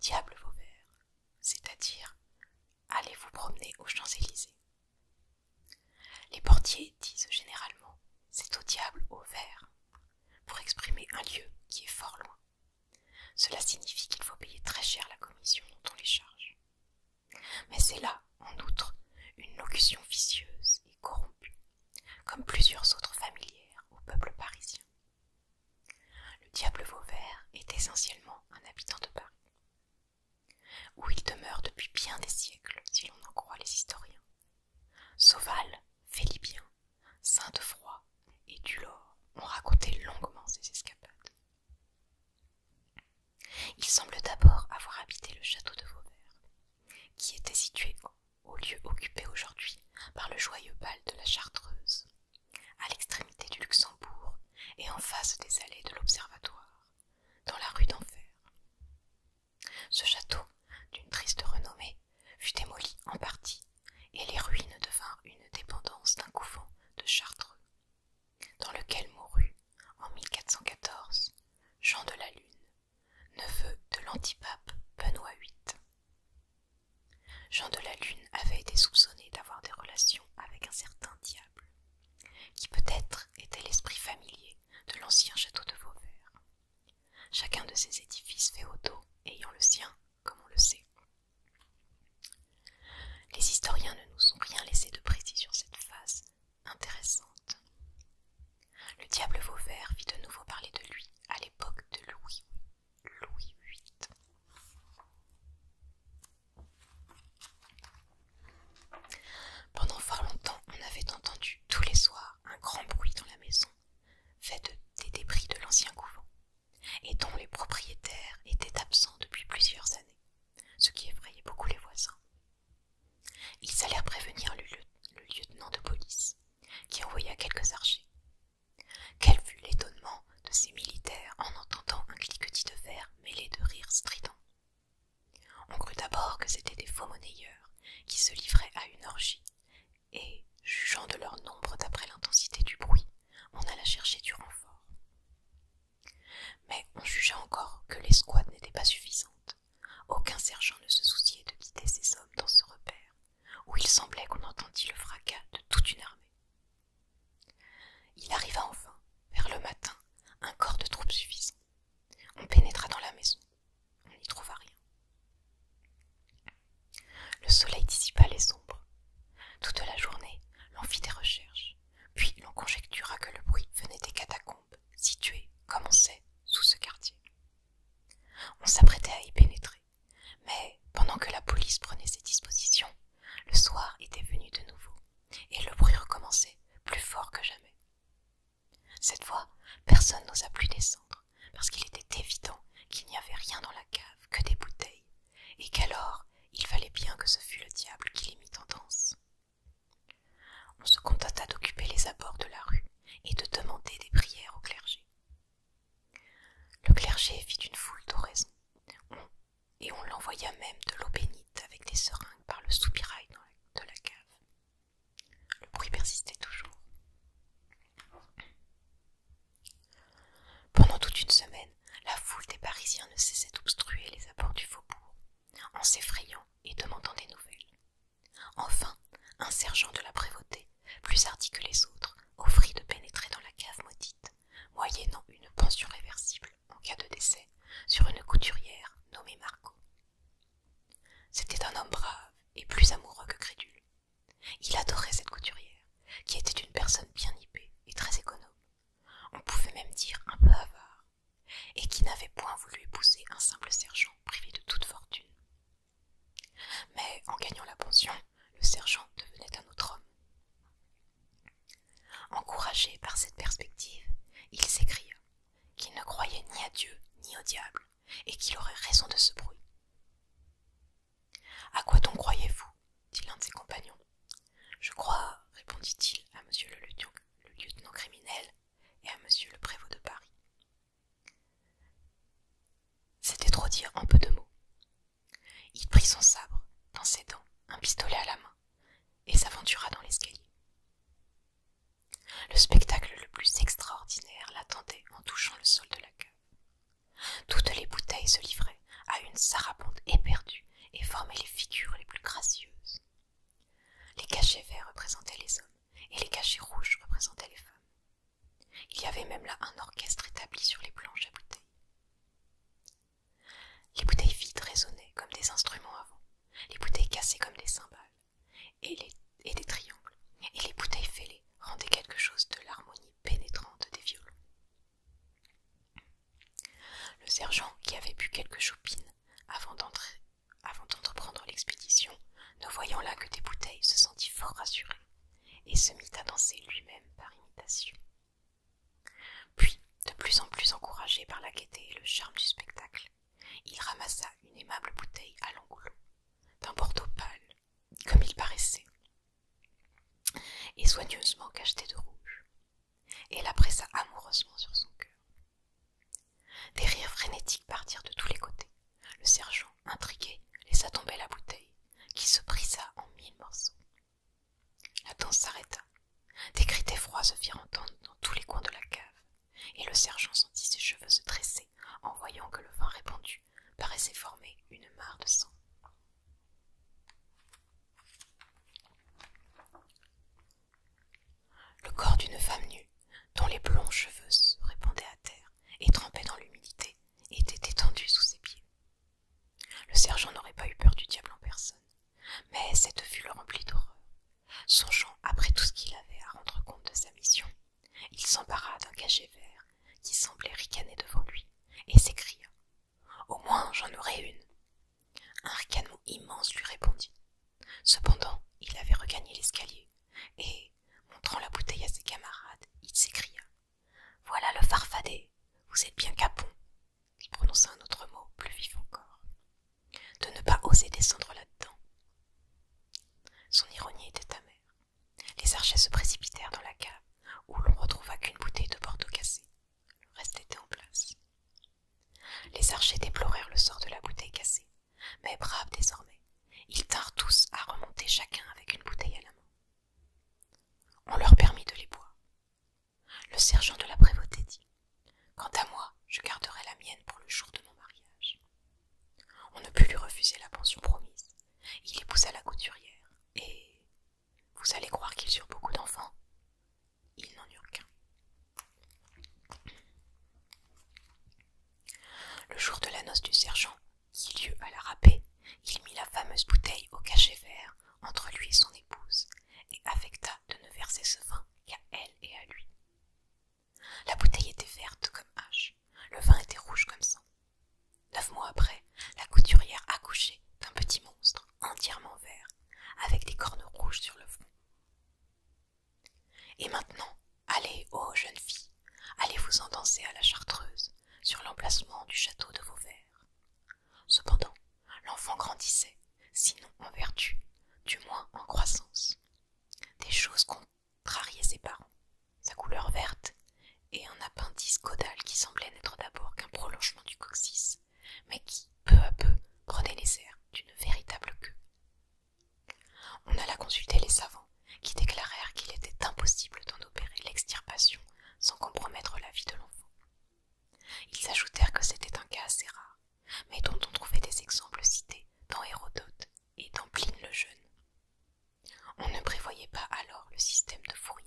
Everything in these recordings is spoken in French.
diable Vauvert, c'est-à-dire allez vous promener aux Champs-Élysées. Les portiers disent généralement c'est au diable au vert pour exprimer un lieu qui est fort loin. Cela signifie qu'il faut payer très cher la commission dont on les charge. Mais c'est là, en outre, une locution vicieuse et corrompue, comme plusieurs autres familières au peuple parisien. Le diable Vauvert est essentiellement un habitant de Paris, où il demeure depuis bien des siècles, si l'on en croit les historiens. Sauval, Félibien, Sainte-Foy et Dulord ont raconté longuement ces escapades. Il semble d'abord avoir habité le château de Vauvert, qui était situé au lieu occupé aujourd'hui par le joyeux bal de la Chartreuse, à l'extrémité du Luxembourg et en face des allées de l'Observatoire, dans la rue d'Enfer. Ce château, d'une triste renommée, fut démoli en partie, et les ruines devinrent une dépendance d'un couvent de Chartreux, dans lequel mourut, en 1414, Jean de la Lune, neveu de l'antipape Benoît VIII. Jean de la Lune avait été soupçonné d'avoir des relations avec un certain diable, qui peut-être était l'esprit familier de l'ancien château de Vauvert, chacun de ces édifices féodaux ayant le sien, comme on le sait. Les historiens ne nous ont rien laissé de précis sur cette phase intéressante. Le diable Vauvert fit de nouveau parler de lui à l'époque de Louis VIII. Pendant fort longtemps, on avait entendu tous les soirs un grand bruit dans la maison, fait des débris de l'ancien couvent, et dont les propriétaires étaient absents depuis plusieurs années, ce qui effrayait beaucoup les voisins. Ils allèrent prévenir le lieutenant de police, qui envoya quelques archers. Quel fut l'étonnement de ces militaires en entendant un cliquetis de verre mêlé de rires stridents. On crut d'abord que c'étaient des faux monnayeurs qui se livraient à une orgie, et, jugeant de leur nombre d'après l'intensité du bruit, on alla chercher du renfort. Mais on jugea encore que l'escouade n'était pas suffisante. Aucun sergent ne se souciait de guider ses hommes dans ce repère, où il semblait qu'on entendît le fracas de toute une armée. Il arriva enfin, vers le matin, un corps de troupes suffisant. On pénétra dans la maison. On n'y trouva rien. Le soleil dissipa les ombres. Toute la journée, l'on fit des recherches, puis l'on conjectura que le bruit venait des catacombes, situées, comme on sait, sous ce quartier. On s'apprêtait à y pénétrer, mais pendant que la police prenait ses dispositions, le soir était venu de nouveau, et le bruit recommençait, plus fort que jamais. Cette fois, personne n'osa plus descendre, parce qu'il était évident qu'il n'y avait rien dans la cave que des bouteilles, et qu'alors il fallait bien que ce fût le diable qui les mit en danse. On se contenta d'occuper les abords de la rue et de demander des prières au clergé. Le clergé fit une foule d'oraisons, et on l'envoya même de l'eau bénite avec des seringues par le soupirail de la cave. Le bruit persistait toujours. Pendant toute une semaine, la foule des Parisiens ne cessait d'obstruer les abords du faubourg, en s'effrayant et demandant des nouvelles. Enfin, un sergent de la prévôté, plus hardi que les autres, offrit de pénétrer dans la cave maudite, moyennant une pension réversible en cas de décès sur une couturière nommée Margot. éperdus et formaient les figures les plus gracieuses. Les cachets verts représentaient les hommes et les cachets rouges représentaient les femmes. Il y avait même là un orchestre établi sur les planches à bouteilles. Les bouteilles vides résonnaient comme des instruments à vent, les bouteilles cassées comme des cymbales et des triangles, et les bouteilles fêlées rendaient quelque chose de l'harmonie pénétrante des violons. Le sergent, qui avait bu quelques chopines avant d'entreprendre l'expédition, ne voyant là que des bouteilles, se sentit fort rassuré, et se mit à danser lui-même par imitation. Puis, de plus en plus encouragé par la gaieté et le charme du spectacle, il ramassa une aimable bouteille à l'engoulot, d'un bordeaux pâle, comme il paraissait, et soigneusement cachetée de rouge, et la pressa amoureusement sur son cœur. Des rires frénétiques partirent de tous les côtés. Le sergent, intrigué, laissa tomber la bouteille, qui se brisa en 1000 morceaux. La danse s'arrêta. Des cris d'effroi se firent entendre dans tous les coins de la cave, et le sergent sentit ses cheveux se dresser en voyant que le vin répandu paraissait former une mare de sang. Le corps d'une femme nue, dont les blonds cheveux se répandaient à terre et trempaient dans l'humidité, était étendu sous ses pieds. Le sergent n'aurait pas eu peur du diable en personne, mais cette vue le remplit d'horreur. Songeant après tout ce qu'il avait à rendre compte de sa mission, il s'empara d'un cachet vert qui semblait ricaner devant lui et s'écria « Au moins j'en aurai une !» Un ricanement immense lui répondit. Cependant, il avait regagné l'escalier et, montrant la bouteille à ses camarades, il s'écria « Voilà le farfadet, vous êtes bien capon !» Il prononça un autre mot, plus vif encore, de ne pas oser descendre là-dedans. Son ironie était amère. Les archers se précipitèrent dans la cave, où l'on retrouva qu'une bouteille de Bordeaux cassée. Le reste était en place. Les archers déplorèrent le sort de la bouteille cassée, mais braves désormais, ils tinrent tous à remonter chacun avec une bouteille à la main. On leur permit de les boire. Le sergent de la prévôté dit « Quant à moi, je garderai la mienne pour le jour de mon mariage. » On ne put lui refuser la pension promise. Il épousa la couturière, et vous allez croire qu'ils eurent beaucoup d'enfants. Ils n'en eurent qu'un. Le jour de la noce du sergent, qui eut lieu à la râpée, il mit la fameuse bouteille au cachet vert entre lui et son épouse, et affecta de ne verser ce vin qu'à elle et à lui. La bouteille était verte comme hache, le vin était rouge comme sang. 9 mois après, la couturière accouchait d'un petit monstre entièrement vert, avec des cornes rouges sur le front. Et maintenant, allez, ô jeunes filles, allez-vous-en danser à la Chartreuse, sur l'emplacement du château de Vauvert. Cependant, l'enfant grandissait, sinon en vertu, du moins en croissance. Des choses contrariaient ses parents, sa couleur verte et un appendice caudal qui semblait n'être d'abord qu'un prolongement du coccyx, mais qui, peu à peu, prenait les airs d'une véritable queue. On alla consulter les savants, qui déclarèrent qu'il était impossible d'en opérer l'extirpation sans compromettre la vie de l'enfant. Ils ajoutèrent que c'était un cas assez rare, mais dont on trouvait des exemples cités dans Hérodote et dans Pline le Jeune. On ne prévoyait pas alors le système de Fourier.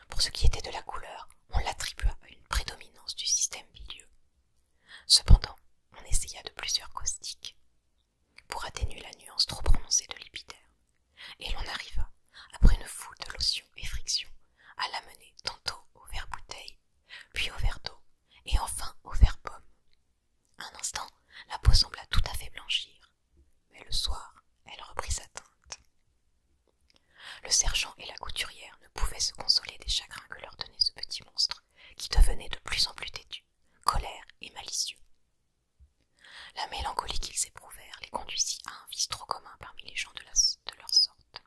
Pour ce qui était de la couleur, on l'attribua à une prédominance du système bilieux. Cependant, on essaya de plusieurs caustiques pour atténuer la nuance trop prononcée de l'épiderme, et l'on arriva, après une foule de lotions et frictions, à l'amener tantôt au verre bouteille, puis au verre d'eau, et enfin au verre pomme. Un instant, la peau sembla tout à fait blanchir, mais le soir, elle reprit sa teinte. Le sergent et la couturière ne pouvaient se consoler des chagrins que leur donnait ce petit monstre, qui devenait de plus en plus têtu, colère et malicieux. La mélancolie qu'ils éprouvèrent les conduisit à un vice trop commun parmi les gens de leur sorte.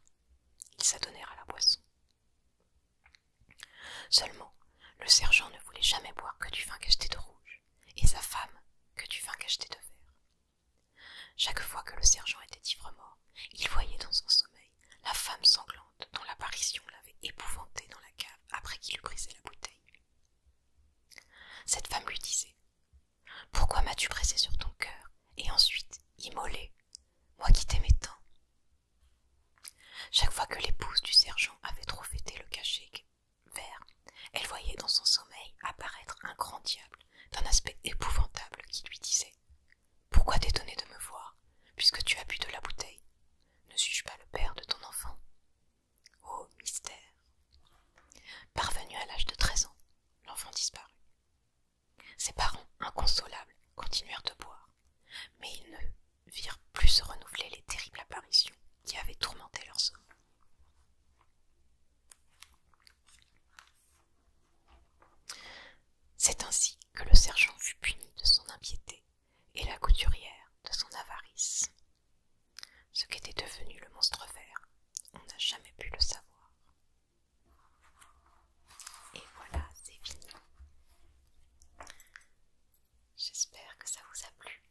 Ils s'adonnèrent à la boisson. Seulement, le sergent ne voulait jamais boire que du vin cacheté de rouge, et sa femme que du vin cacheté de vert. Chaque fois que le sergent était ivre-mort, il voyait dans son sommeil la femme sanglante dont l'apparition l'avait épouvanté dans la cave après qu'il eut brisé la bouteille. Cette femme lui disait « Pourquoi m'as-tu ça vous a plu.